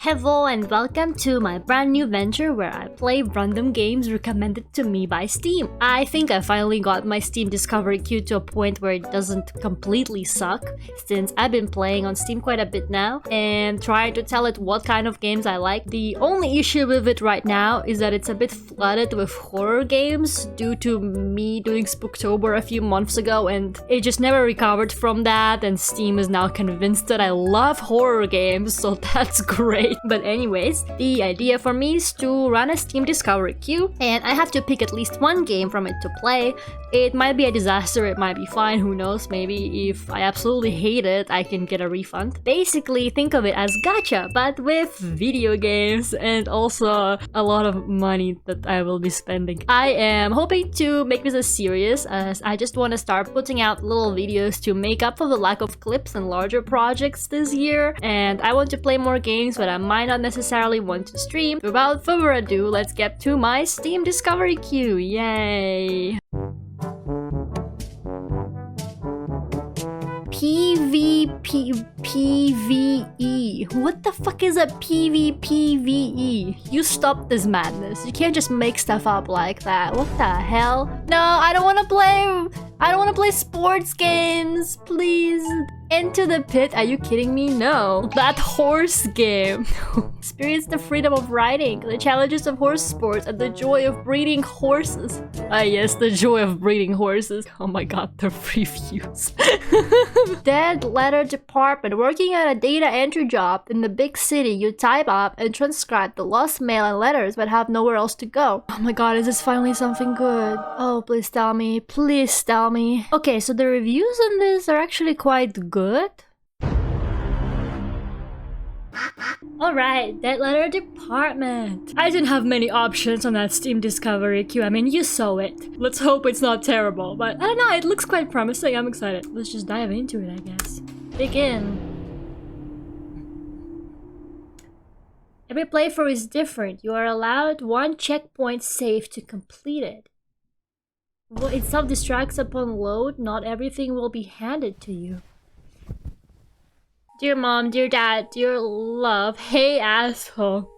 Hello and welcome to my brand new venture where I play random games recommended to me by Steam. I think I finally got my Steam discovery queue to a point where it doesn't completely suck, since I've been playing on Steam quite a bit now and trying to tell it what kind of games I like. The only issue with it right now is that it's a bit flooded with horror games due to me doing Spooktober a few months ago, and it just never recovered from that, and Steam is now convinced that I love horror games, so that's great. But anyways, the idea for me is to run a Steam discovery queue, and I have to pick at least one game from it to play. It might be a disaster, it might be fine, who knows, maybe if I absolutely hate it, I can get a refund. Basically, think of it as gacha, but with video games and also a lot of money that I will be spending. I am hoping to make this as serious, as I just want to start putting out little videos to make up for the lack of clips and larger projects this year, and I want to play more games that I might not necessarily want to stream. Without further ado, let's get to my Steam discovery queue, yay! PvE. What the fuck is a PvPvE? You stop this madness. You can't just make stuff up like that. What the hell? No, I don't want to play sports games. Please. Into the pit? Are you kidding me? No. That horse game. Experience the freedom of riding, the challenges of horse sports, and the joy of breeding horses. Ah yes, the joy of breeding horses. Oh my god, the reviews. Dead letter department. Working at a data entry job in the big city, you type up and transcribe the lost mail and letters but have nowhere else to go. Oh my god, is this finally something good? Oh, please tell me. Please tell me. Okay, so the reviews on this are actually quite good. Alright, that letter department. I didn't have many options on that Steam discovery queue. I mean, you saw it. Let's hope it's not terrible, but I don't know, it looks quite promising. I'm excited. Let's just dive into it, I guess. Begin. Every playthrough is different. You are allowed one checkpoint save to complete it. Well, it self-destructs upon load. Not everything will be handed to you. Dear mom, dear dad, dear love, hey asshole.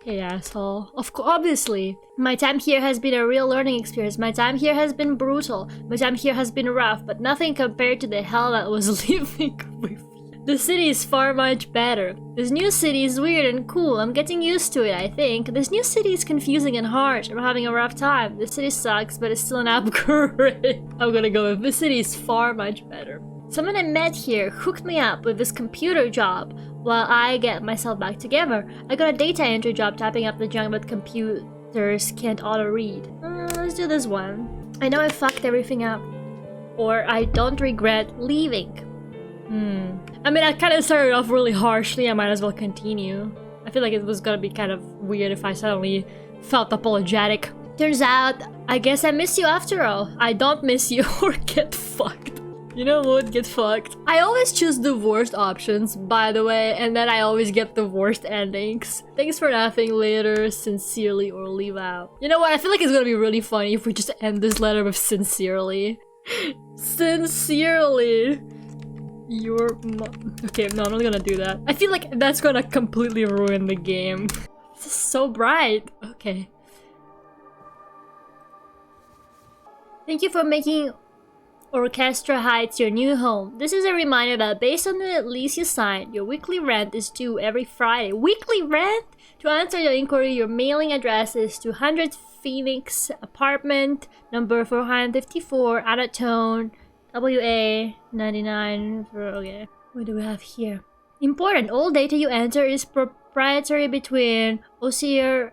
Hey asshole. Obviously. My time here has been a real learning experience. My time here has been brutal. My time here has been rough, but nothing compared to the hell that was living with you. The city is far much better. This new city is weird and cool. I'm getting used to it, I think. This new city is confusing and harsh. I'm having a rough time. This city sucks, but it's still an upgrade. I'm gonna go with this city is far much better. Someone I met here hooked me up with this computer job while I get myself back together. I got a data entry job typing up the junk that computers can't auto-read. Let's do this one. I know I fucked everything up. Or I don't regret leaving. I mean, I kind of started off really harshly. I might as well continue. I feel like it was gonna be kind of weird if I suddenly felt apologetic. Turns out, I guess I miss you after all. I don't miss you or get fucked. You know what? Get fucked. I always choose the worst options, by the way, and then I always get the worst endings. Thanks for nothing, later, sincerely, or leave out. You know what? I feel like it's gonna be really funny if we just end this letter with sincerely. Sincerely. Your mom. Okay, no, I'm not gonna do that. I feel like that's gonna completely ruin the game. This is so bright. Okay. Thank you for making Orchestra Heights your new home. This is a reminder that based on the lease you signed, your weekly rent is due every Friday. Weekly rent? To answer your inquiry, your mailing address is 200 Phoenix Apartment, number 454, Adatone, WA 99. Okay, what do we have here? Important. All data you enter is proprietary between OCRAI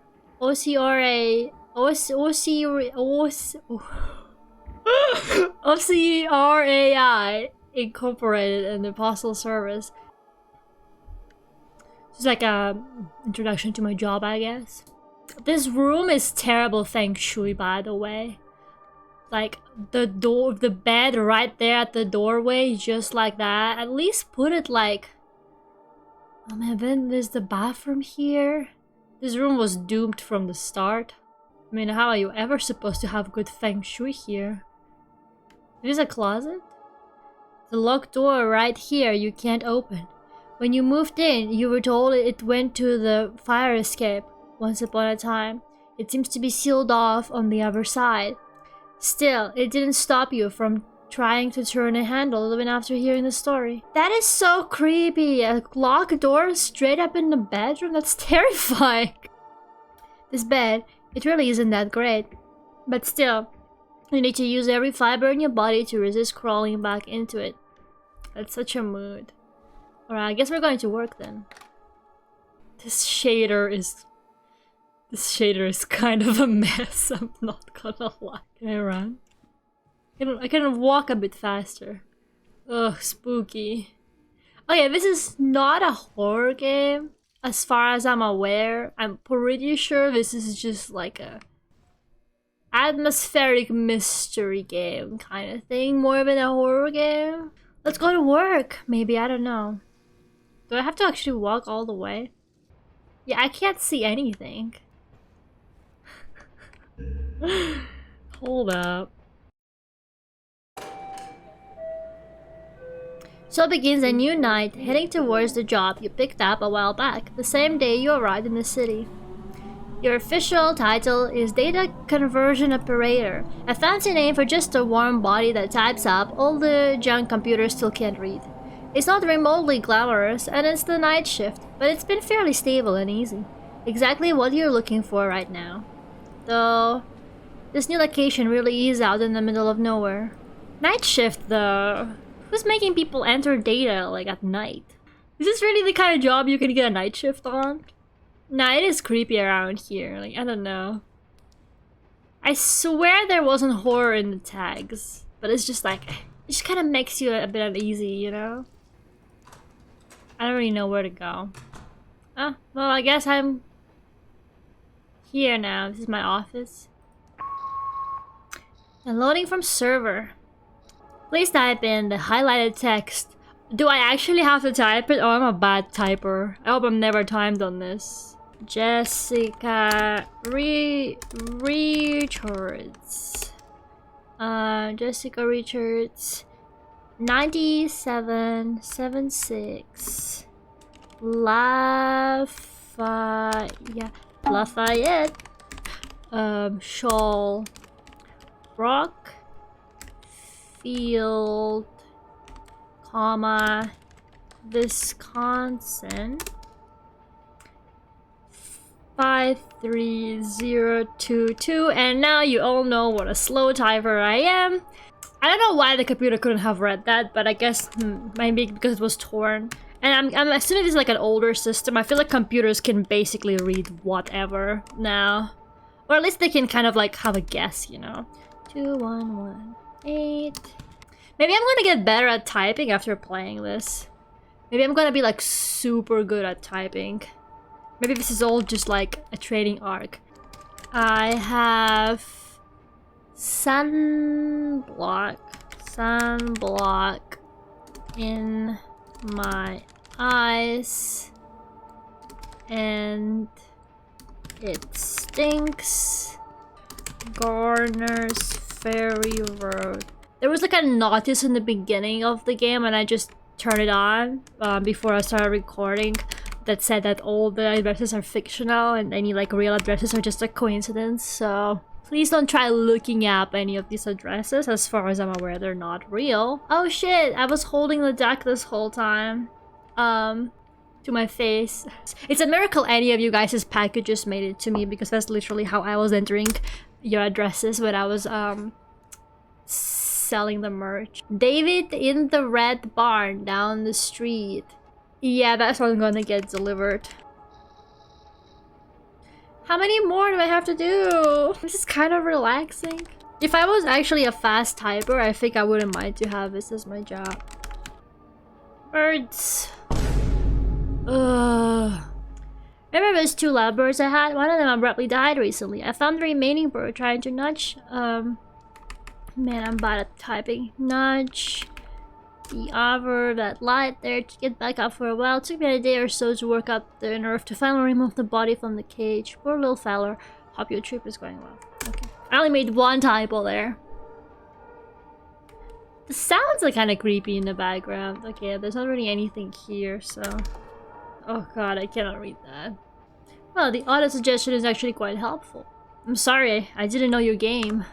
Incorporated and the Postal Service. It's like a introduction to my job, I guess. This room is terrible feng shui, by the way. Like the bed right there at the doorway, just like that. At least put it like... Oh man, then there's the bathroom here. This room was doomed from the start. I mean, how are you ever supposed to have good feng shui here? There's a closet? The locked door right here you can't open. When you moved in, you were told it went to the fire escape once upon a time. It seems to be sealed off on the other side. Still, it didn't stop you from trying to turn a handle even after hearing the story. That is so creepy. A locked door straight up in the bedroom? That's terrifying. This bed, it really isn't that great. But still, you need to use every fiber in your body to resist crawling back into it. That's such a mood. Alright, I guess we're going to work then. This shader is kind of a mess, I'm not gonna lie. Can I run? I can walk a bit faster. Ugh, spooky. Okay, this is not a horror game. As far as I'm aware, I'm pretty sure this is just like a atmospheric mystery game kind of thing, more than a horror game. Let's go to work, maybe, I don't know. Do I have to actually walk all the way? Yeah, I can't see anything. Hold up. So begins a new night, heading towards the job you picked up a while back, the same day you arrived in the city. Your official title is Data Conversion Operator, a fancy name for just a warm body that types up all the junk computers still can't read. It's not remotely glamorous, and it's the night shift, but it's been fairly stable and easy. Exactly what you're looking for right now. Though, this new location really is out in the middle of nowhere. Night shift though? Who's making people enter data like at night? Is this really the kind of job you can get a night shift on? Nah, it is creepy around here, like I don't know. I swear there wasn't horror in the tags, but it's just like, it just kind of makes you a bit uneasy, you know? I don't really know where to go. Oh, well I guess I'm here now. This is my office. And loading from server. Please type in the highlighted text. Do I actually have to type it? Oh, I'm a bad typer. I hope I'm never timed on this. Jessica Richards. Jessica Richards. 9776. Lafayette. Shawl. Rock. Field, comma, Wisconsin, 53022, and now you all know what a slow typer I am. I don't know why the computer couldn't have read that, but I guess maybe because it was torn. And I'm assuming this is like an older system. I feel like computers can basically read whatever now. Or at least they can kind of like have a guess, you know. 2118. Maybe I'm gonna get better at typing after playing this. Maybe I'm gonna be like super good at typing. Maybe this is all just like a training arc. I have sunblock in my eyes and it stinks. Garner's Ferry Road. There was like a notice in the beginning of the game and I just turned it on before I started recording that said that all the addresses are fictional and any like real addresses are just a coincidence, so please don't try looking up any of these addresses. As far as I'm aware, they're not real. Oh shit, I was holding the deck this whole time. To my face. It's a miracle any of you guys' packages made it to me because that's literally how I was entering your addresses when I was selling the merch. David in the red barn down the street. Yeah, that's what I'm gonna get delivered. How many more do I have to do? This is kind of relaxing. If I was actually a fast typer, I think I wouldn't mind to have this as my job. Birds. Ugh. Remember those two lovebirds I had? One of them abruptly died recently. I found the remaining bird trying to nudge. Man, I'm bad at typing. Nudge the other that lied there to get back up for a while. It took me a day or so to work up the nerve to finally remove the body from the cage. Poor little feller. Hope your trip is going well. Okay. I only made one typo there. The sounds are kind of creepy in the background. Okay, there's not really anything here, so... Oh god, I cannot read that. Well, the auto suggestion is actually quite helpful. I'm sorry, I didn't know your game.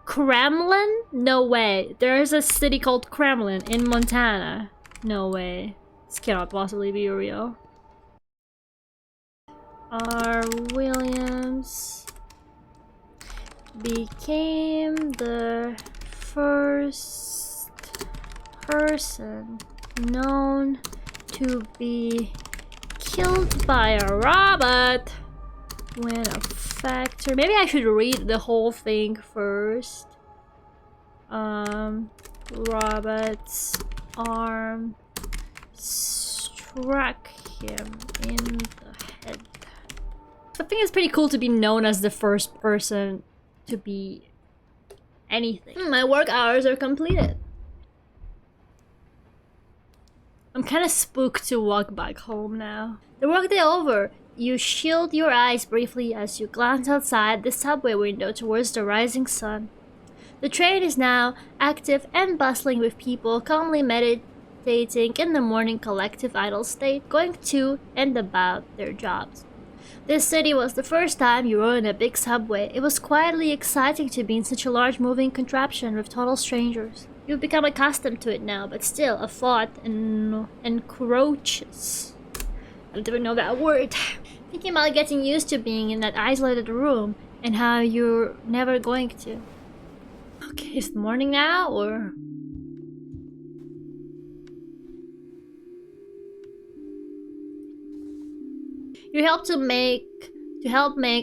Kremlin? No way. There is a city called Kremlin in Montana. No way. This cannot possibly be real. R. Williams became the first person known to be killed by a robot when a factory... Maybe I should read the whole thing first. Robot's arm struck him in the head. I think it's pretty cool to be known as the first person to be anything. My work hours are completed. I'm kind of spooked to walk back home now. The workday over. You shield your eyes briefly as you glance outside the subway window towards the rising sun. The train is now active and bustling with people calmly meditating in the morning collective idle state, going to and about their jobs. This city was the first time you rode in a big subway. It was quietly exciting to be in such a large moving contraption with total strangers. You've become accustomed to it now, but still a thought encroaches. I don't even know that word. Thinking about getting used to being in that isolated room and how you're never going to. Okay, is it morning now or... You help make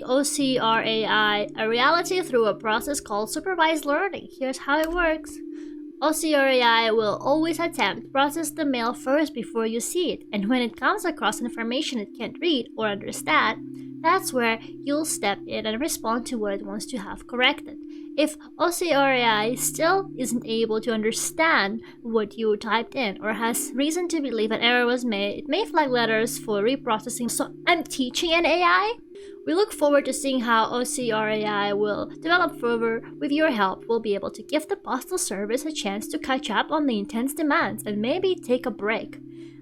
OCRAI a reality through a process called supervised learning. Here's how it works. OCRAI will always attempt to process the mail first before you see it, and when it comes across information it can't read or understand, that's where you'll step in and respond to what it wants to have corrected. If OCRAI still isn't able to understand what you typed in or has reason to believe an error was made, it may flag letters for reprocessing. So I'm teaching an AI? We look forward to seeing how OCRAI will develop further. With your help, we'll be able to give the Postal Service a chance to catch up on the intense demands and maybe take a break.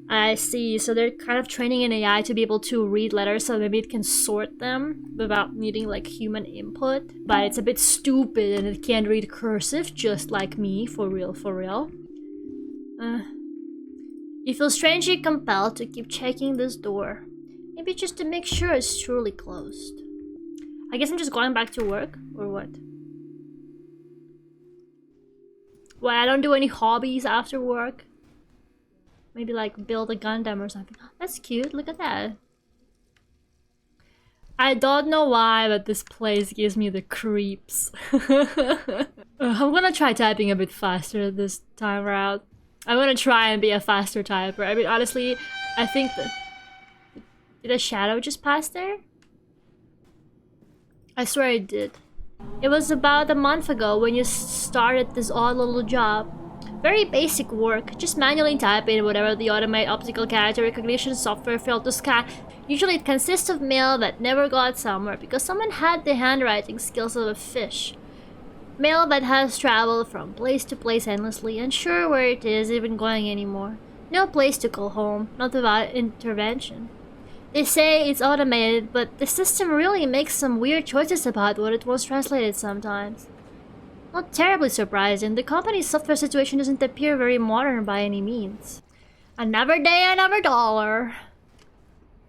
I see, so they're kind of training an AI to be able to read letters so maybe it can sort them without needing like human input. But it's a bit stupid and it can't read cursive just like me, for real, for real. You feel strangely compelled to keep checking this door. Maybe just to make sure it's truly closed. I guess I'm just going back to work, or what? Why, I don't do any hobbies after work? Maybe like build a Gundam or something. That's cute, look at that. I don't know why, but this place gives me the creeps. I'm gonna try typing a bit faster this time around. I'm gonna try and be a faster typer. I mean, honestly, I think that... Did a shadow just pass there? I swear it did. It was about a month ago when you started this odd little job. Very basic work, just manually typing whatever the automated optical character recognition software failed to scan. Usually it consists of mail that never got somewhere because someone had the handwriting skills of a fish. Mail that has traveled from place to place endlessly, unsure where it is even going anymore. No place to call home, not without intervention. They say it's automated, but the system really makes some weird choices about what it was translated sometimes. Not terribly surprising, the company's software situation doesn't appear very modern by any means. Another day, another dollar.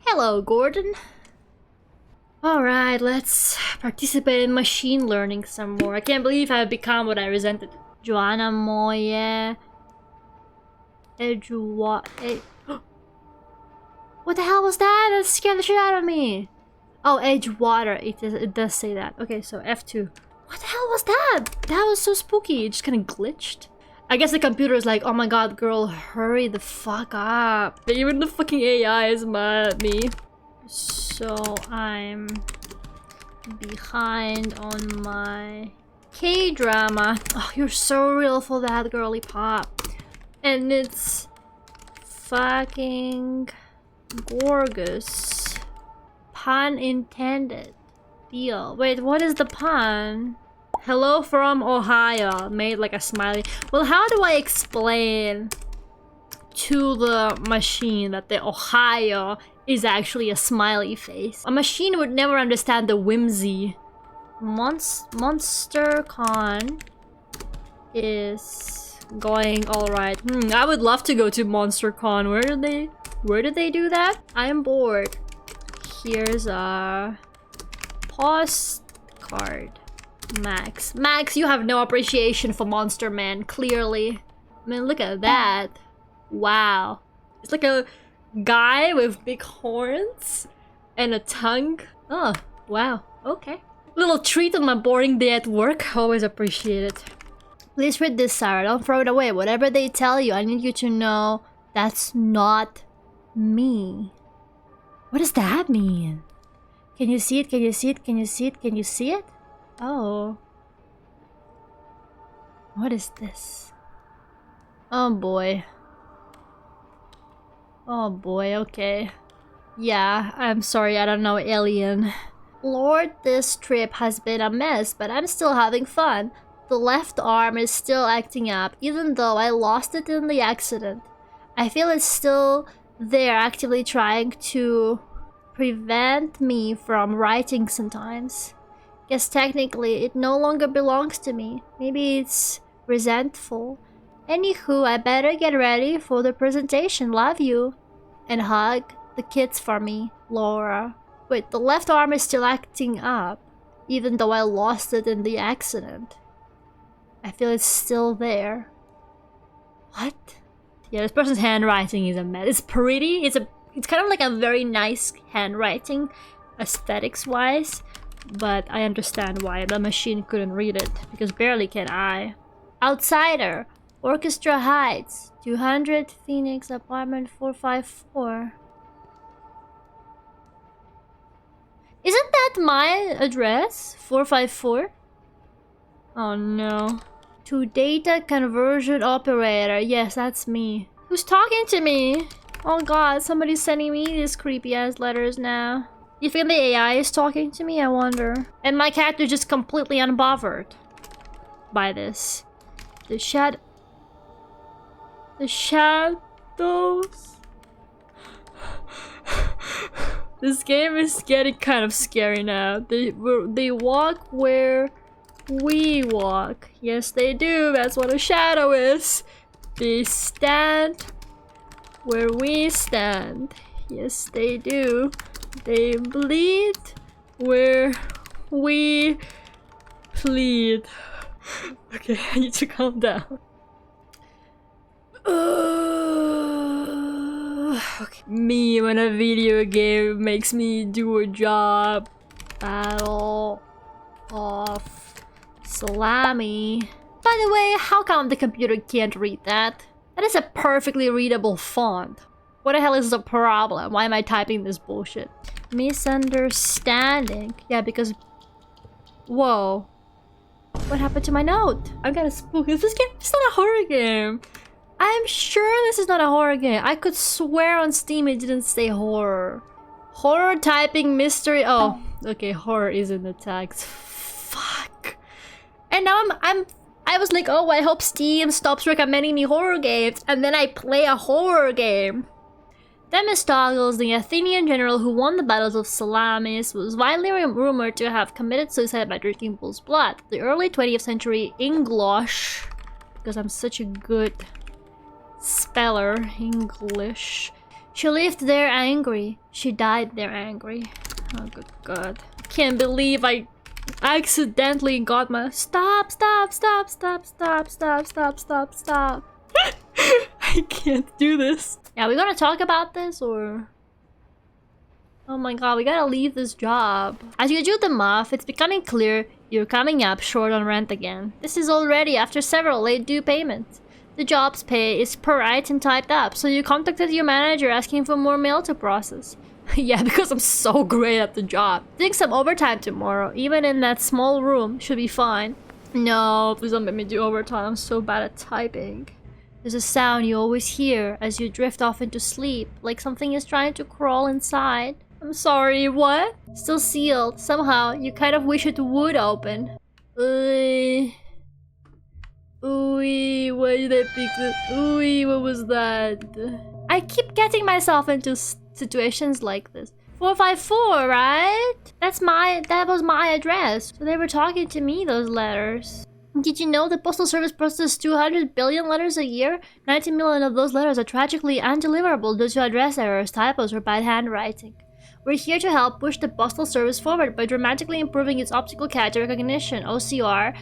Hello, Gordon. Alright, let's participate in machine learning some more. I can't believe I've become what I resented. Joanna Moye... What the hell was that? That scared the shit out of me. Oh, Edgewater. It does say that. Okay, so F2. What the hell was that? That was so spooky. It just kind of glitched. I guess the computer is like, oh my god, girl, hurry the fuck up. Even the fucking AI is mad at me. So I'm behind on my K-drama. Oh, you're so real for that, girly pop. And it's fucking gorgeous. Pun intended. Deal. Wait, what is the pun? Hello from Ohio. Made like a smiley. Well, how do I explain to the machine that the Ohio is actually a smiley face? A machine would never understand the whimsy. MonsterCon is going alright. I would love to go to MonsterCon. Where do they do that? I am bored. Here's a postcard. Max, you have no appreciation for Monster Man, clearly. I mean, look at that. Wow. It's like a guy with big horns and a tongue. Oh, wow. Okay. Little treat on my boring day at work. Always appreciate it. Please read this, Sarah. Don't throw it away. Whatever they tell you, I need you to know that's not me. What does that mean? Can you see it? Can you see it? Can you see it? Can you see it? Oh. What is this? Oh boy. Oh boy, okay. Yeah, I'm sorry, I don't know alien. Lord, this trip has been a mess, but I'm still having fun. The left arm is still acting up, even though I lost it in the accident. I feel it's still there, actively trying to prevent me from writing sometimes. Guess technically it no longer belongs to me. Maybe it's resentful. Anywho, I better get ready for the presentation. Love you. And hug the kids for me, Laura. Wait, the left arm is still acting up, even though I lost it in the accident. I feel it's still there. What? Yeah, this person's handwriting is a mess. It's pretty. It's kind of like a very nice handwriting, aesthetics-wise. But I understand why the machine couldn't read it, because barely can I. Outsider, Orchestra Heights, 200 Phoenix, apartment 454. Isn't that my address? 454? Oh no. To data conversion operator. Yes, that's me. Who's talking to me? Oh god, somebody's sending me these creepy ass letters now. You think the AI is talking to me? I wonder. And my character just completely unbothered by this. The shadows. This game is getting kind of scary now. They walk where we walk. Yes, they do. That's what a shadow is. They stand where we stand. Yes, they do. They bleed where we plead. Okay, I need to calm down. Okay. Me when a video game makes me do a job. Battle of Salami. By the way, how come the computer can't read that? That is a perfectly readable font. What the hell is the problem? Why am I typing this bullshit? Misunderstanding. Yeah, because... Whoa. What happened to my note? I'm kinda spooked. Is this game? It's not a horror game. I'm sure this is not a horror game. I could swear on Steam it didn't say horror. Horror typing mystery. Oh, okay. Horror is in the tags. Fuck. And now I was like, oh, I hope Steam stops recommending me horror games, and then I play a horror game. Themistocles, the Athenian general who won the battles of Salamis, was widely rumored to have committed suicide by drinking bull's blood. The early 20th century English, because I'm such a good speller, English. She lived there angry. She died there angry. Oh, good God. Can't believe I accidentally got my... Stop. I can't do this. Yeah, we gonna talk about this or... Oh my god, we gotta leave this job. As you do the math, it's becoming clear you're coming up short on rent again. This is already after several late due payments. The job's pay is per item typed up, so you contacted your manager asking for more mail to process. Yeah, because I'm so great at the job. Doing some overtime tomorrow, even in that small room, should be fine. No, please don't make me do overtime. I'm so bad at typing. There's a sound you always hear as you drift off into sleep, like something is trying to crawl inside. I'm sorry, what? Still sealed. Somehow, you kind of wish it would open. Ooh, why did I pick this? Ooh, what was that? I keep getting myself into situations like this. 454, right? That was my address. So they were talking to me, those letters. Did you know the Postal Service processes 200 billion letters a year? 90 million of those letters are tragically undeliverable due to address errors, typos, or bad handwriting. We're here to help push the Postal Service forward by dramatically improving its optical character recognition, OCR,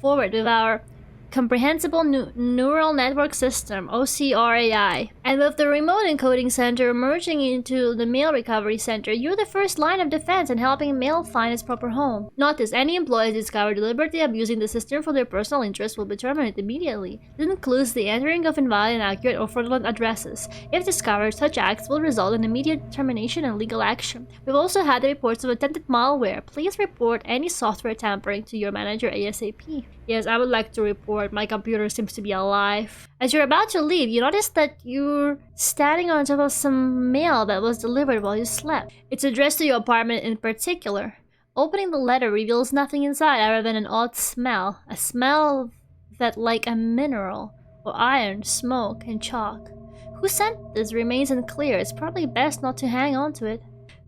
forward with our Comprehensible Neural Network System, OCR-AI. And with the Remote Encoding Center merging into the Mail Recovery Center, you're the first line of defense in helping mail find its proper home. Notice, any employees discovered deliberately abusing the system for their personal interest will be terminated immediately. This includes the entering of invalid, inaccurate, or fraudulent addresses. If discovered, such acts will result in immediate termination and legal action. We've also had reports of attempted malware. Please report any software tampering to your manager ASAP. Yes, I would like to report. My computer seems to be alive. As you're about to leave, you notice that you're standing on top of some mail that was delivered while you slept. It's addressed to your apartment in particular. Opening the letter reveals nothing inside other than an odd smell. A smell that like a mineral, or iron, smoke, and chalk. Who sent this remains unclear. It's probably best not to hang on to it.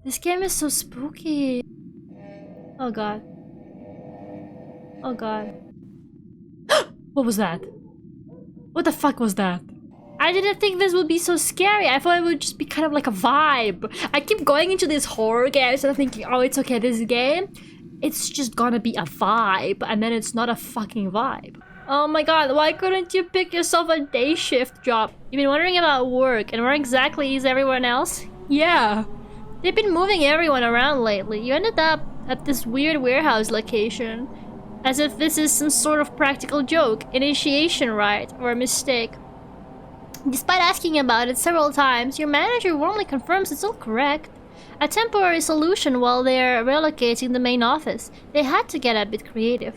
This game is so spooky. Oh god. Oh god. What was that? What the fuck was that? I didn't think this would be so scary. I thought it would just be kind of like a vibe. I keep going into these horror games and I'm thinking, oh, it's okay, this game, it's just gonna be a vibe. And then it's not a fucking vibe. Oh my god, why couldn't you pick yourself a day shift job? You've been wondering about work, and where exactly is everyone else? Yeah. They've been moving everyone around lately. You ended up at this weird warehouse location. As if this is some sort of practical joke, initiation rite, or a mistake. Despite asking about it several times, your manager warmly confirms it's all correct. A temporary solution while they're relocating the main office. They had to get a bit creative.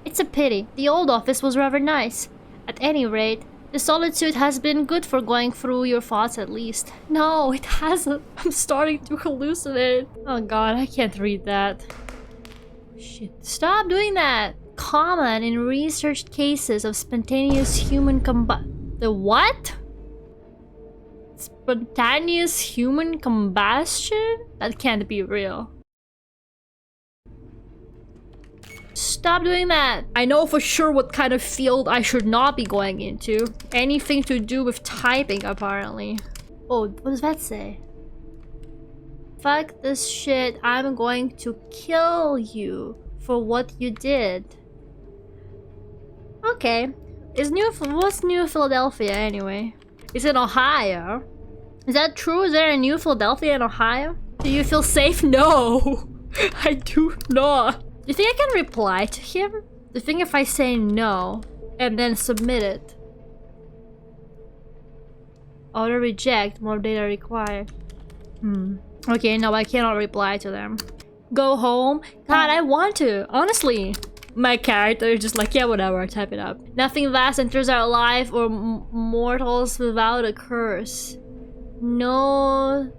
It's a pity. The old office was rather nice. At any rate, the solitude has been good for going through your thoughts at least. No, it hasn't. I'm starting to hallucinate. Oh god, I can't read that. Shit. Stop doing that! Common in researched cases of spontaneous human The what? Spontaneous human combustion? That can't be real. Stop doing that! I know for sure what kind of field I should not be going into. Anything to do with typing, apparently. Oh, what does that say? Fuck this shit, I'm going to kill you for what you did. Okay. What's New Philadelphia anyway? It's in Ohio. Is that true? Is there a New Philadelphia in Ohio? Do you feel safe? No! I do not. Do you think I can reply to him? Do you think if I say no and then submit it? Auto reject, more data required. Okay, no, I cannot reply to them. Go home? God, I want to. Honestly, my character is just like, yeah, whatever, type it up. Nothing vast enters our life or mortals without a curse. No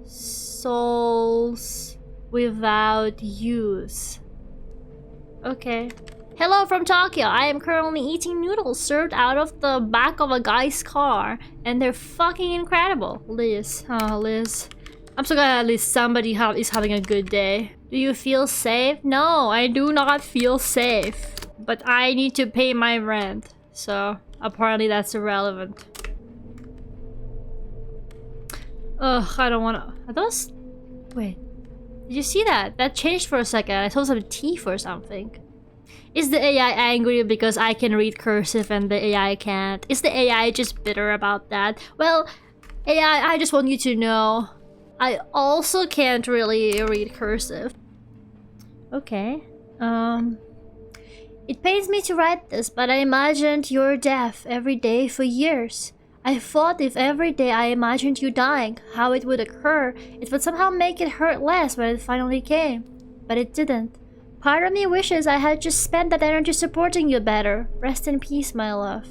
souls without use. Okay. Hello from Tokyo. I am currently eating noodles served out of the back of a guy's car, and they're fucking incredible. Liz. Oh, Liz. I'm so glad at least somebody is having a good day. Do you feel safe? No, I do not feel safe. But I need to pay my rent. So, apparently that's irrelevant. Ugh, I don't wanna... Are those... Wait. Did you see that? That changed for a second. I saw some teeth or something. Is the AI angry because I can read cursive and the AI can't? Is the AI just bitter about that? Well, AI, I just want you to know... I also can't really read cursive. Okay. It pains me to write this, but I imagined your death every day for years. I thought if every day I imagined you dying, how it would occur, it would somehow make it hurt less when it finally came. But it didn't. Part of me wishes I had just spent that energy supporting you better. Rest in peace, my love.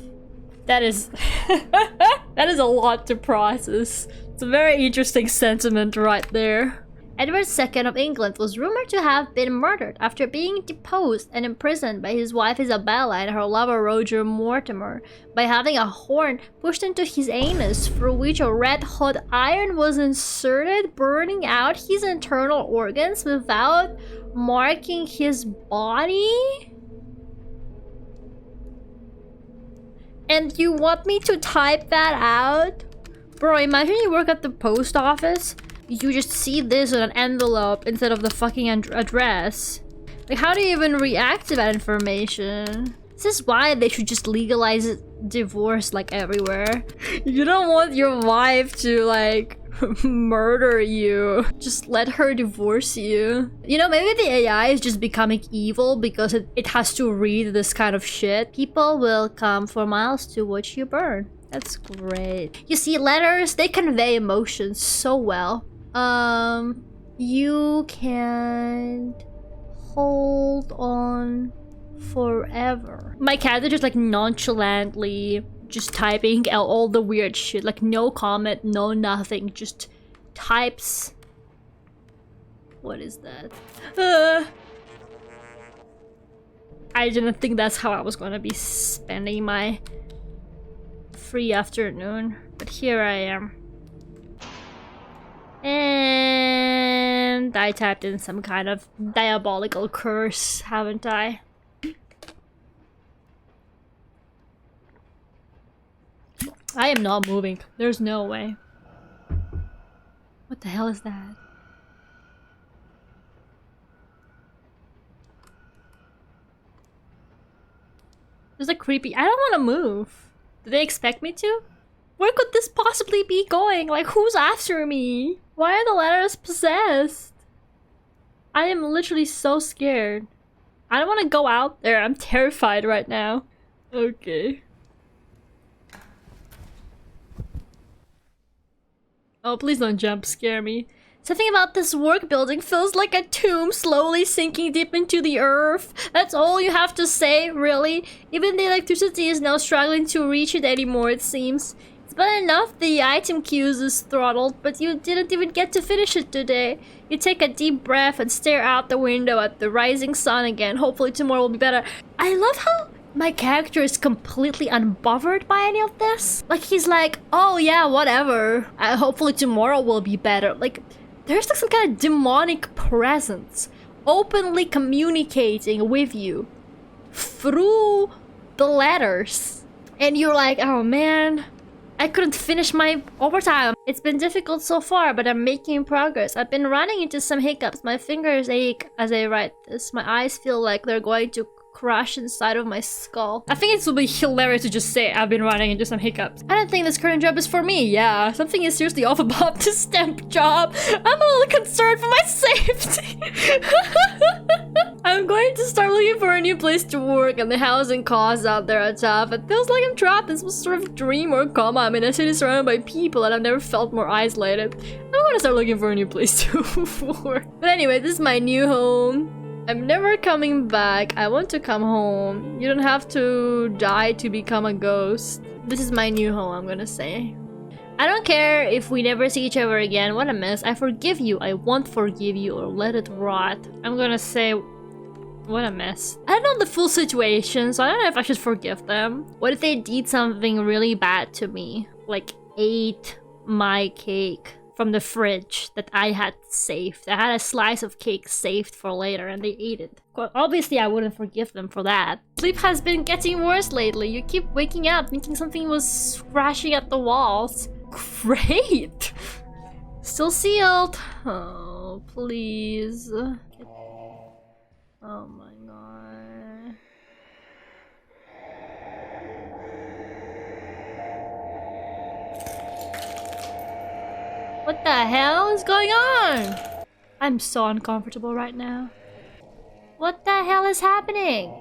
That is... that is a lot to process. It's a very interesting sentiment right there. Edward II of England was rumored to have been murdered after being deposed and imprisoned by his wife Isabella and her lover Roger Mortimer by having a horn pushed into his anus through which a red-hot iron was inserted, burning out his internal organs without marking his body? And you want me to type that out? Bro, imagine you work at the post office. You just see this on an envelope instead of the fucking address. Like, how do you even react to that information? This is why they should just legalize divorce, like, everywhere. You don't want your wife to, like, murder you. Just let her divorce you. You know, maybe the AI is just becoming evil because it has to read this kind of shit. People will come for miles to watch you burn. That's great. You see, letters, they convey emotions so well. You can't hold on forever. My cat is just like nonchalantly just typing out all the weird shit. Like no comment, no nothing. Just types. What is that? I didn't think that's how I was gonna be spending my free afternoon. But here I am. And I typed in some kind of diabolical curse, haven't I? I am not moving. There's no way. What the hell is that? There's a creepy... I don't want to move. Do they expect me to? Where could this possibly be going? Like, who's after me? Why are the letters possessed? I am literally so scared. I don't want to go out there. I'm terrified right now. Okay. Oh, please don't jump scare me. Something about this work building feels like a tomb slowly sinking deep into the earth. That's all you have to say, really? Even the electricity is now struggling to reach it anymore, it seems. It's bad enough the item queues is throttled, but you didn't even get to finish it today. You take a deep breath and stare out the window at the rising sun again. Hopefully tomorrow will be better. I love how my character is completely unbothered by any of this. Like, he's like, oh yeah, whatever. Hopefully tomorrow will be better. Like, there's like some kind of demonic presence openly communicating with you through the letters. And you're like, oh man, I couldn't finish my overtime. It's been difficult so far, but I'm making progress. I've been running into some hiccups. My fingers ache as I write this. My eyes feel like they're going to crash inside of my skull. I think it would be hilarious to just say I've been running into some hiccups. I don't think this current job is for me. Yeah, something is seriously off about this temp job. I'm a little concerned for my safety. I'm going to start looking for a new place to work, and the housing costs out there are tough. It feels like I'm trapped in some sort of dream or coma. I'm in a city surrounded by people and I've never felt more isolated. I'm gonna start looking for a new place to work. But anyway, this is my new home. I'm never coming back. I want to come home. You don't have to die to become a ghost. This is my new home, I'm gonna say. I don't care if we never see each other again. What a mess. I forgive you. I won't forgive you or let it rot. I'm gonna say, what a mess. I don't know the full situation, so I don't know if I should forgive them. What if they did something really bad to me? Like ate my cake from the fridge that I had saved. I had a slice of cake saved for later and they ate it. Well, obviously I wouldn't forgive them for that. Sleep has been getting worse lately. You keep waking up thinking something was crashing at the walls. Great! Still sealed. Oh, please. Oh my god. What the hell is going on? I'm so uncomfortable right now. What the hell is happening?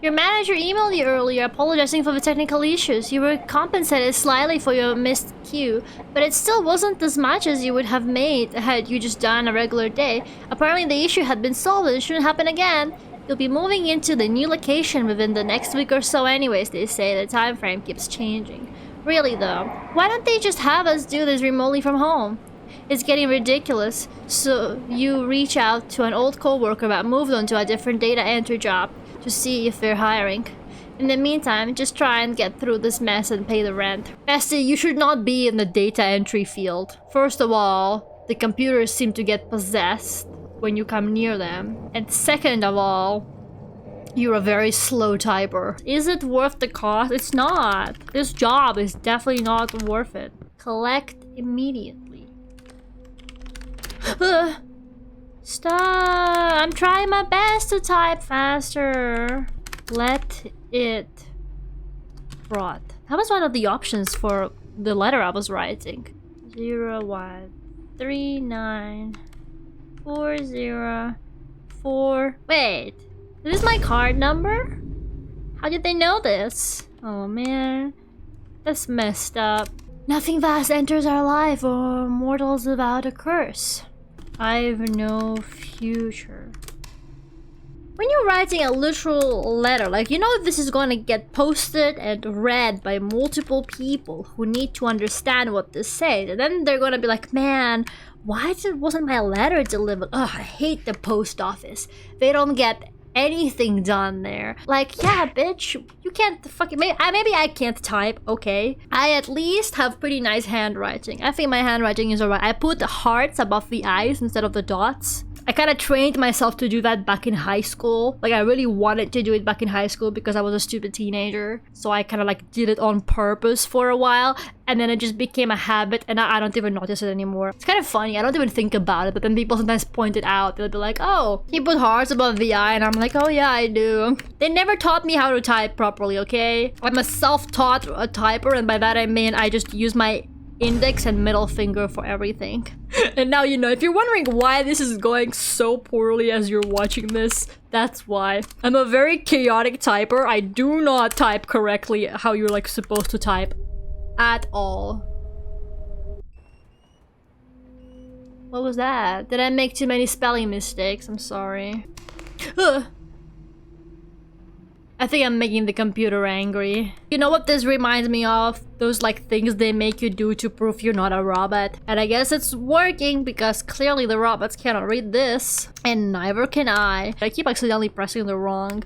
Your manager emailed you earlier apologizing for the technical issues. You were compensated slightly for your missed queue, but it still wasn't as much as you would have made had you just done a regular day. Apparently the issue had been solved and it shouldn't happen again. You'll be moving into the new location within the next week or so anyways, they say. The time frame keeps changing. Really though, why don't they just have us do this remotely from home? It's getting ridiculous, so you reach out to an old coworker that moved on to a different data entry job to see if they're hiring. In the meantime, just try and get through this mess and pay the rent. Bestie, you should not be in the data entry field. First of all, the computers seem to get possessed when you come near them. And second of all, you're a very slow typer. Is it worth the cost? It's not. This job is definitely not worth it. Collect immediately. Stop! I'm trying my best to type faster. Let it rot. That was one of the options for the letter I was writing. 0139404. Wait, is this my card number? How did they know this? Oh man, that's messed up. Nothing vast enters our life, or mortals without a curse. I've no future. When you're writing a literal letter, like, you know this is going to get posted and read by multiple people who need to understand what this says. And then they're going to be like, man, why wasn't my letter delivered? Ugh, I hate the post office. They don't get anything done there. Like, yeah, bitch, you can't fucking... Maybe I can't type, okay? I at least have pretty nice handwriting. I think my handwriting is alright. I put the hearts above the eyes instead of the dots. I kind of trained myself to do that back in high school. Like, I really wanted to do it back in high school because I was a stupid teenager. So I kind of like did it on purpose for a while. And then it just became a habit and I don't even notice it anymore. It's kind of funny. I don't even think about it. But then people sometimes point it out. They'll be like, oh, you put hearts above the eye. And I'm like, oh yeah, I do. They never taught me how to type properly, okay? I'm a self-taught typer. And by that I mean I just use my index and middle finger for everything. And now you know. If you're wondering why this is going so poorly as you're watching this, that's why. I'm a very chaotic typer. I do not type correctly how you're like supposed to type at all. What was that? Did I make too many spelling mistakes? I'm sorry. Ugh. I think I'm making the computer angry. You know what this reminds me of? Those like things they make you do to prove you're not a robot. And I guess it's working because clearly the robots cannot read this. And neither can I. I keep accidentally pressing the wrong.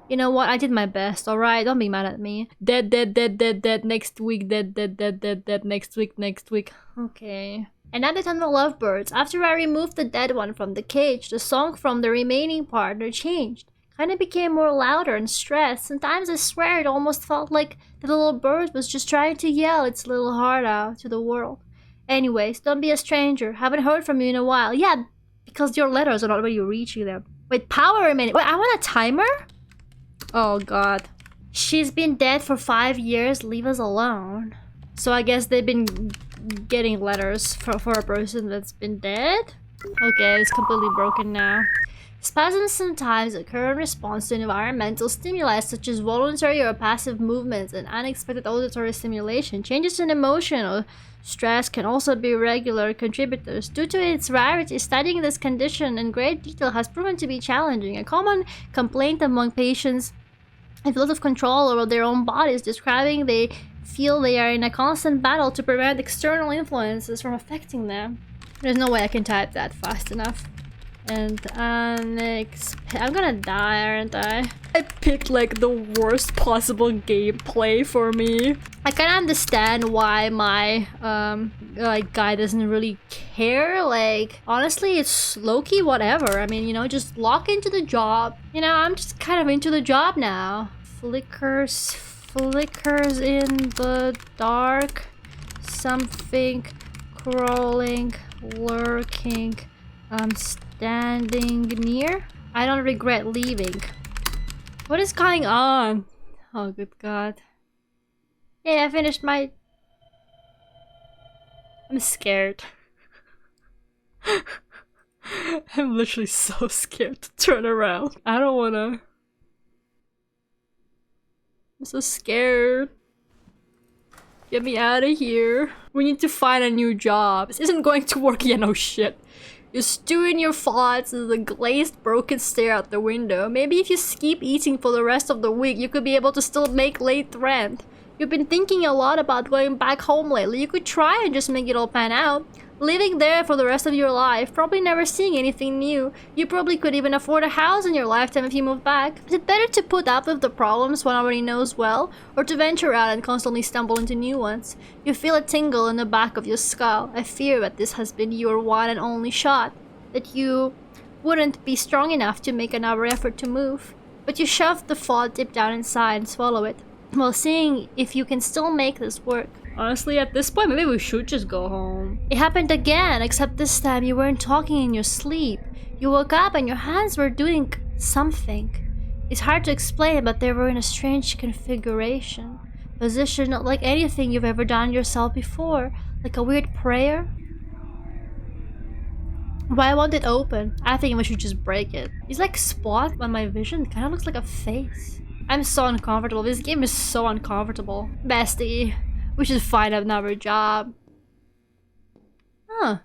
You know what? I did my best, alright? Don't be mad at me. Dead, dead, dead, dead, dead. Next week, dead, dead, dead, dead, dead. Next week, next week. Okay. Another ton of lovebirds. After I removed the dead one from the cage, the song from the remaining partner changed. Kinda became more louder and stressed. Sometimes I swear it almost felt like the little bird was just trying to yell its little heart out to the world. Anyways, don't be a stranger. Haven't heard from you in a while. Yeah, because your letters are not really reaching them. Wait, power remaining. Wait, I want a timer? Oh god. She's been dead for 5 years. Leave us alone. So I guess they've been getting letters for a person that's been dead? Okay, it's completely broken now. Spasms sometimes occur in response to environmental stimuli such as voluntary or passive movements and unexpected auditory stimulation. Changes in emotion or stress can also be regular contributors. Due to its rarity, studying this condition in great detail has proven to be challenging. A common complaint among patients with a lot of control over their own bodies, describing they feel they are in a constant battle to prevent external influences from affecting them. There's no way I can type that fast enough. And I'm gonna die, aren't I? I picked like the worst possible gameplay for me. I kinda understand why my like guy doesn't really care. Like, honestly, it's low-key whatever. I mean, you know, just lock into the job. You know, I'm just kind of into the job now. Flickers in the dark. Something crawling, lurking. Standing near. I don't regret leaving. What is going on? Oh, good god. Yeah, I finished my... I'm scared. I'm literally so scared to turn around. I don't wanna... I'm so scared. Get me out of here. We need to find a new job. This isn't going to work. Yeah, no shit. You're stewing your thoughts as a glazed, broken stare out the window. Maybe if you keep eating for the rest of the week, you could be able to still make late rent. You've been thinking a lot about going back home lately. You could try and just make it all pan out. Living there for the rest of your life, probably never seeing anything new. You probably could even afford a house in your lifetime if you moved back. Is it better to put up with the problems one already knows well, or to venture out and constantly stumble into new ones? You feel a tingle in the back of your skull. I fear that this has been your one and only shot, that you wouldn't be strong enough to make another effort to move. But you shove the thought deep down inside and swallow it, while seeing if you can still make this work. Honestly, at this point, maybe we should just go home. It happened again, except this time you weren't talking in your sleep. You woke up and your hands were doing something. It's hard to explain, but they were in a strange configuration. Position not like anything you've ever done yourself before. Like a weird prayer. Why won't it open? I think we should just break it. It's like spot on my vision. It kind of looks like a face. I'm so uncomfortable. This game is so uncomfortable. Bestie. We should find another job. Huh.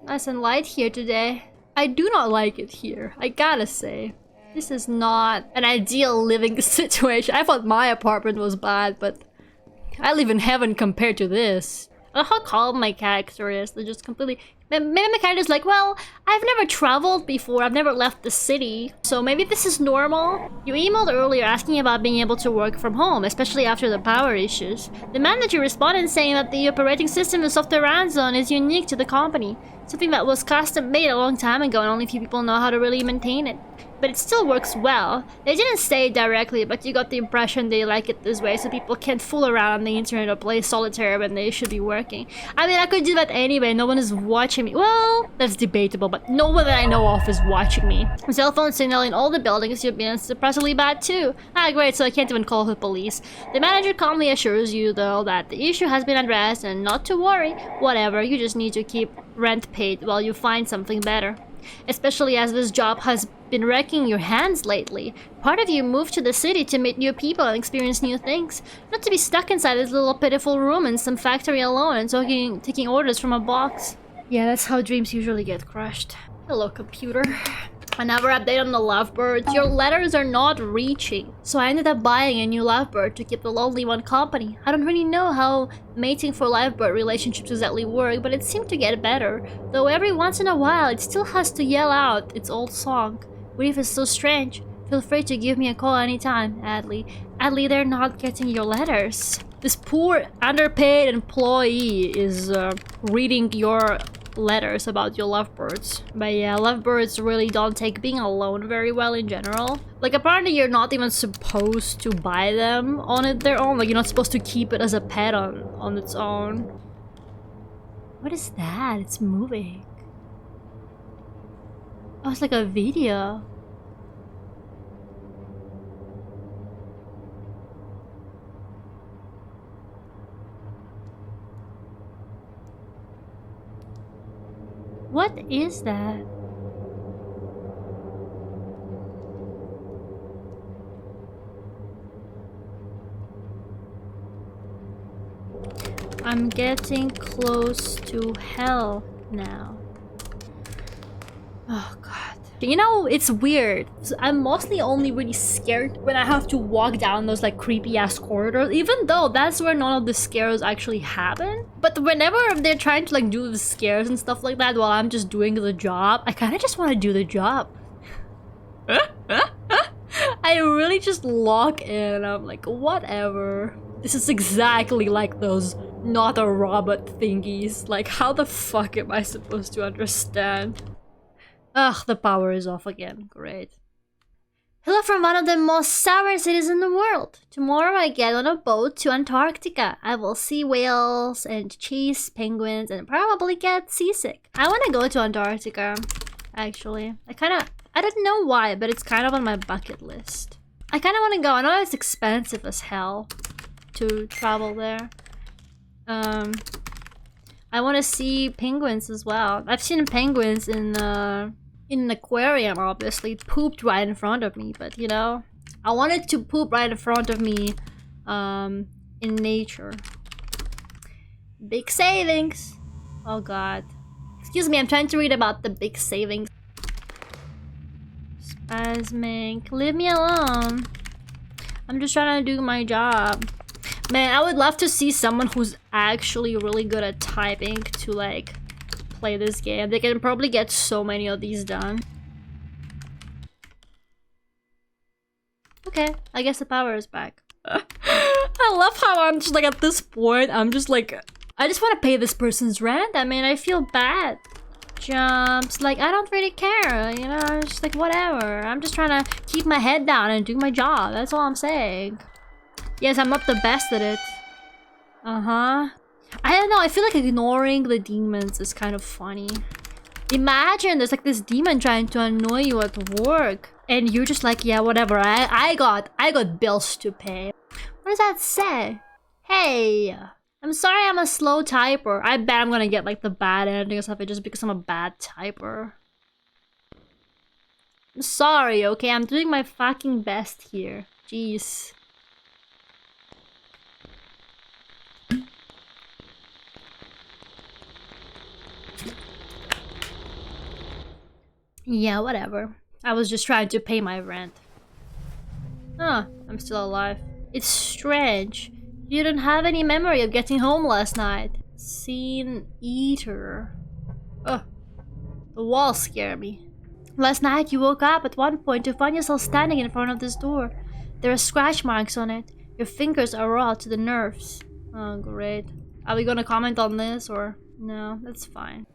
Nice and light here today. I do not like it here, I gotta say. This is not an ideal living situation. I thought my apartment was bad, but I live in heaven compared to this. I love how calm my character is. They're just completely... Maybe my character's like, well, I've never traveled before. I've never left the city. So maybe this is normal. You emailed earlier asking about being able to work from home, especially after the power issues. The manager responded saying that the operating system the software runs on is unique to the company. Something that was custom made a long time ago and only a few people know how to really maintain it. But it still works well. They didn't say it directly, but you got the impression they like it this way so people can't fool around on the internet or play solitaire when they should be working. I mean, I could do that anyway. No one is watching me. Well, that's debatable, but no one that I know of is watching me. Cell phone signal in all the buildings you've been is surprisingly bad too. Ah, great, so I can't even call the police. The manager calmly assures you, though, that the issue has been addressed and not to worry. Whatever, you just need to keep rent paid while you find something better. Especially as this job has been wrecking your hands lately. Part of you moved to the city to meet new people and experience new things. Not to be stuck inside this little pitiful room in some factory alone and taking orders from a box. Yeah, that's how dreams usually get crushed. Hello, computer. Another update on the lovebirds. Your letters are not reaching. So I ended up buying a new lovebird to keep the lonely one company. I don't really know how mating for lovebird relationships exactly work, but it seemed to get better. Though every once in a while it still has to yell out its old song. Grief is so strange. Feel free to give me a call anytime, Adley. Adley, they're not getting your letters. This poor underpaid employee is reading your letters about your lovebirds. But yeah, lovebirds really don't take being alone very well in general. Like, apparently you're not even supposed to buy them on their own. Like, you're not supposed to keep it as a pet on its own. What is that? It's moving. Oh, it's like a video. What is that? I'm getting close to hell now. Oh god. You know, it's weird. I'm mostly only really scared when I have to walk down those like creepy ass corridors, even though that's where none of the scares actually happen. But whenever they're trying to like do the scares and stuff like that while I'm just doing the job, I kind of just want to do the job. I really just lock in and I'm like, whatever. This is exactly like those not a robot thingies. Like, how the fuck am I supposed to understand? Ugh, the power is off again. Great. Hello from one of the most sour cities in the world. Tomorrow I get on a boat to Antarctica. I will see whales and chase penguins and probably get seasick. I want to go to Antarctica, actually. I don't know why, but it's kind of on my bucket list. I kind of want to go. I know it's expensive as hell to travel there. I want to see penguins as well. I've seen penguins in an aquarium, obviously. It pooped right in front of me, but you know, I wanted to poop right in front of me in nature. Big savings. Oh god. Excuse me, I'm trying to read about the big savings. Spasmic. Leave me alone. I'm just trying to do my job. Man, I would love to see someone who's actually really good at typing to like play this game. They can probably get so many of these done. Okay, I guess the power is back. I love how I'm just like at this point, I'm just like, I just want to pay this person's rent. I mean, I feel bad. Jumps, like, I don't really care, you know, I'm just like, whatever. I'm just trying to keep my head down and do my job. That's all I'm saying. Yes, I'm not the best at it. I don't know, I feel like ignoring the demons is kind of funny. Imagine there's like this demon trying to annoy you at work. And you're just like, yeah, whatever, I got bills to pay. What does that say? Hey, I'm sorry I'm a slow typer. I bet I'm gonna get like the bad endings of it just because I'm a bad typer. I'm sorry, okay? I'm doing my fucking best here. Jeez. Yeah, whatever. I was just trying to pay my rent. Huh, I'm still alive. It's strange. You don't have any memory of getting home last night. Scene eater. Ugh. The walls scare me. Last night you woke up at one point to find yourself standing in front of this door. There are scratch marks on it. Your fingers are raw to the nerves. Oh, great. Are we gonna comment on this or... No, that's fine.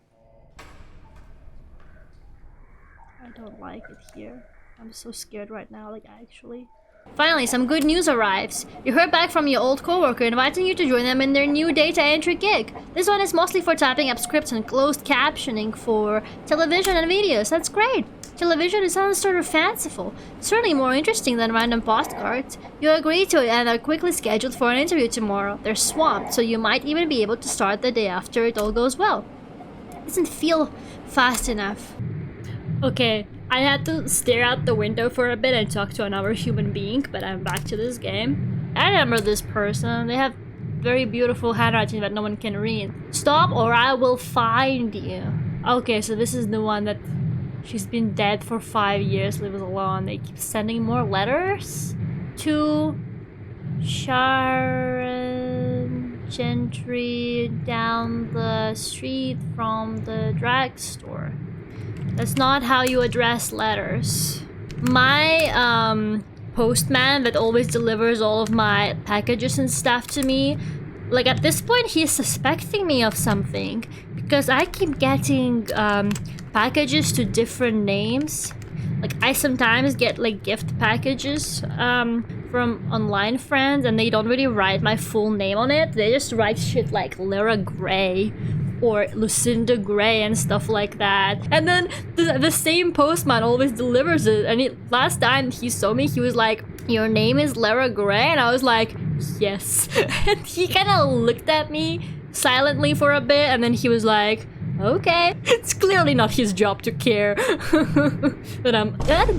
I don't like it here. I'm so scared right now, like actually. Finally, some good news arrives. You heard back from your old coworker inviting you to join them in their new data entry gig. This one is mostly for typing up scripts and closed captioning for television and videos. That's great. Television sounds sort of fanciful. Certainly more interesting than random postcards. You agree to it and are quickly scheduled for an interview tomorrow. They're swamped, so you might even be able to start the day after it all goes well. Doesn't feel fast enough. Okay, I had to stare out the window for a bit and talk to another human being, but I'm back to this game. I remember this person. They have very beautiful handwriting that no one can read. Stop or I will find you. Okay, so this is the one that she's been dead for 5 years, leave us alone. They keep sending more letters to Sharon Gentry down the street from the drugstore. That's not how you address letters. My postman that always delivers all of my packages and stuff to me, like at this point he's suspecting me of something because I keep getting packages to different names. Like I sometimes get like gift packages from online friends and they don't really write my full name on it. They just write shit like Lera Gray or Lucinda Gray and stuff like that. And then the same postman always delivers it. And last time he saw me, he was like, "Your name is Lera Gray?" And I was like, "Yes." And he kind of looked at me silently for a bit and then he was like, "Okay." It's clearly not his job to care. But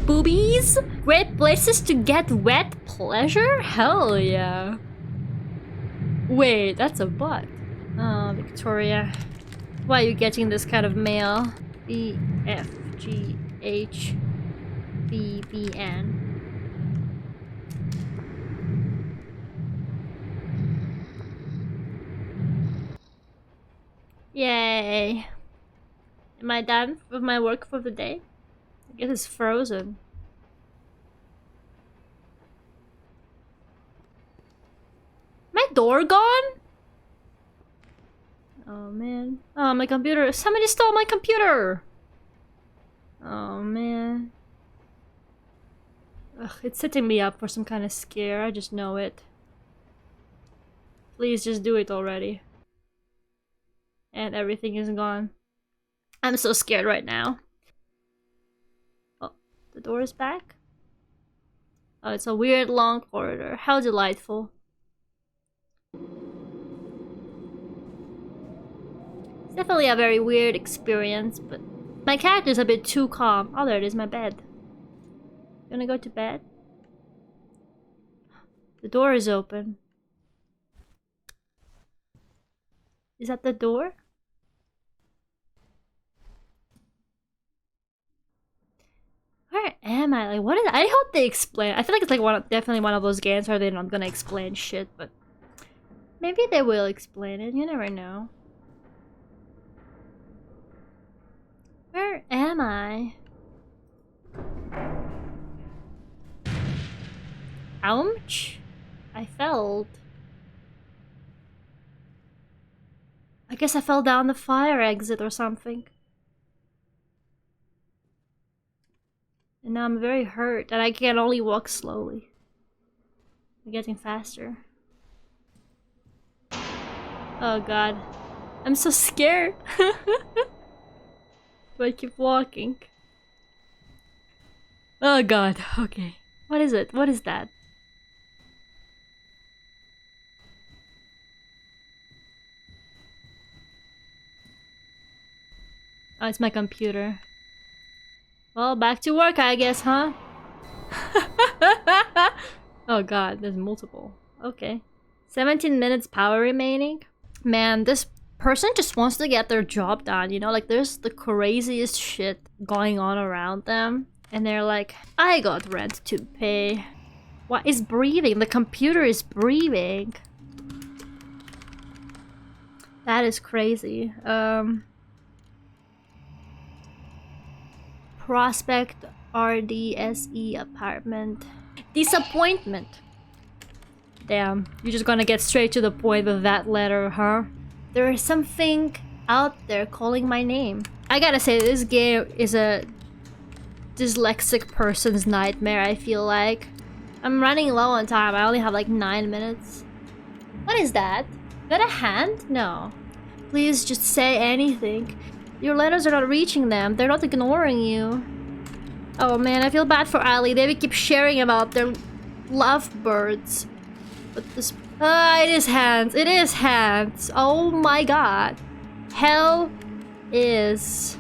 boobies? Great places to get wet pleasure? Hell yeah. Wait, that's a butt. Oh, Victoria. Why are you getting this kind of mail? BFGHBBN. Yay. Am I done with my work for the day? I guess it's frozen. My door gone? Oh man. Oh, my computer. Somebody stole my computer! Oh man. Ugh, it's setting me up for some kind of scare. I just know it. Please just do it already. And everything is gone. I'm so scared right now. Oh, the door is back? Oh, it's a weird long corridor. How delightful. It's definitely a very weird experience, but my character's a bit too calm. Oh, there it is, my bed. You wanna go to bed? The door is open. Is that the door? Where am I? Like, what is... I hope they explain. I feel like it's like definitely one of those games where they're not gonna explain shit, but... Maybe they will explain it, you never know. Where am I? Ouch! I fell. I guess I fell down the fire exit or something. And now I'm very hurt and I can only walk slowly. I'm getting faster. Oh god. I'm so scared. But I keep walking. Oh god, okay. What is it? What is that? Oh, it's my computer. Well, back to work, I guess, huh? Oh god, there's multiple. Okay. 17 minutes power remaining. Man, this person just wants to get their job done, you know? Like, there's the craziest shit going on around them. And they're like, I got rent to pay. What is breathing? The computer is breathing. That is crazy. Prospect RDSE apartment. Disappointment. Damn, you're just gonna get straight to the point with that letter, huh? There is something out there calling my name. I gotta say, this game is a dyslexic person's nightmare, I feel like. I'm running low on time. I only have like 9 minutes. What is that? Is that a hand? No. Please just say anything. Your letters are not reaching them. They're not ignoring you. Oh man, I feel bad for Ali. They keep sharing about their lovebirds. But this... it is hands. It is hands. Oh my god. Hell is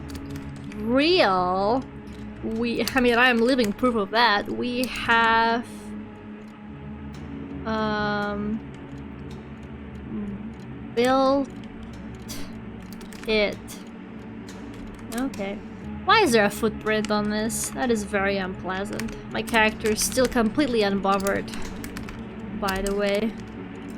real. I mean, I am living proof of that. We have... built it. Okay. Why is there a footprint on this? That is very unpleasant. My character is still completely unbothered, by the way.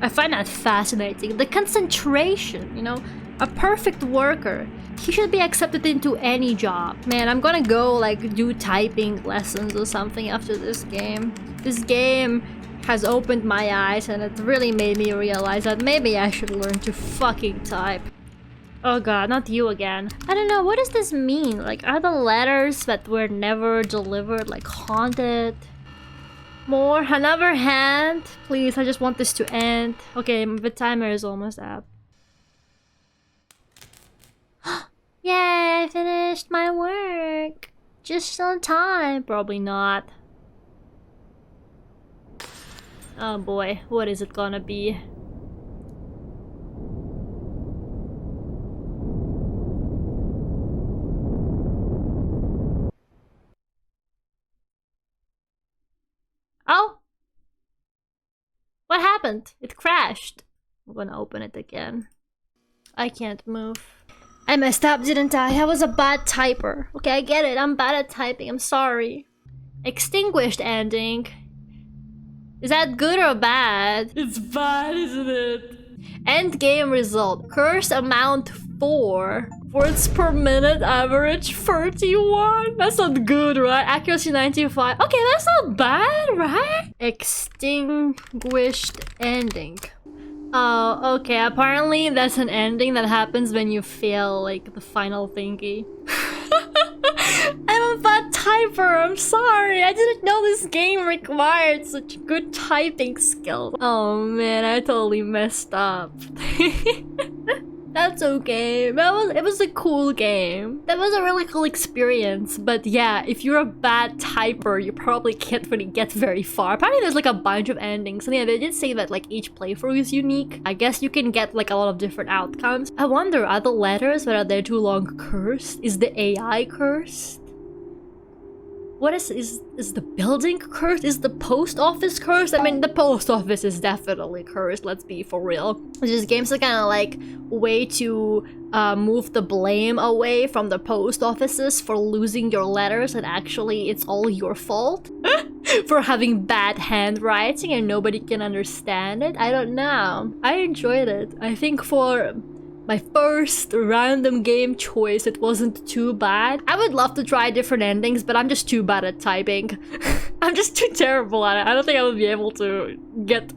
I find that fascinating. The concentration, you know? A perfect worker. He should be accepted into any job. Man, I'm gonna go, like, do typing lessons or something after this game. This game has opened my eyes and it really made me realize that maybe I should learn to fucking type. Oh god, not you again. I don't know, what does this mean? Like, are the letters that were never delivered, like, haunted? More? Another hand? Please, I just want this to end. Okay, the timer is almost up. Yay, I finished my work! Just on time. Probably not. Oh boy, what is it gonna be? Oh! What happened? It crashed. I'm gonna open it again. I can't move. I messed up, didn't I? I was a bad typer. Okay, I get it. I'm bad at typing. I'm sorry. Extinguished ending. Is that good or bad? It's bad, isn't it? End game result. Curse amount 4. Words per minute average 31. That's not good, right? Accuracy 95. Okay, that's not bad, right? Extinguished ending. Oh, okay. Apparently that's an ending that happens when you fail, like, the final thingy. I'm a bad typer, I'm sorry. I didn't know this game required such good typing skills. Oh man, I totally messed up. That's okay. It was a cool game. That was a really cool experience. But yeah, if you're a bad typer, you probably can't really get very far. Apparently there's like a bunch of endings. And yeah, they did say that like each playthrough is unique. I guess you can get like a lot of different outcomes. I wonder, are the letters that are there too long cursed? Is the AI cursed? What is the building cursed? Is the post office cursed? I mean, the post office is definitely cursed, let's be for real. These games are kind of like way to move the blame away from the post offices for losing your letters, and actually it's all your fault for having bad handwriting and nobody can understand it. I don't know. I enjoyed it. I think for my first random game choice, it wasn't too bad. I would love to try different endings, but I'm just too bad at typing. I'm just too terrible at it. I don't think I would be able to get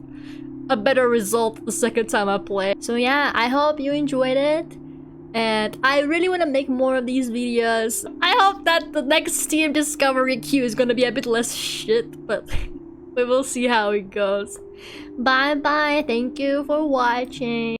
a better result the second time I play. So yeah, I hope you enjoyed it. And I really want to make more of these videos. I hope that the next Steam Discovery queue is gonna be a bit less shit, but we will see how it goes. Bye bye, thank you for watching.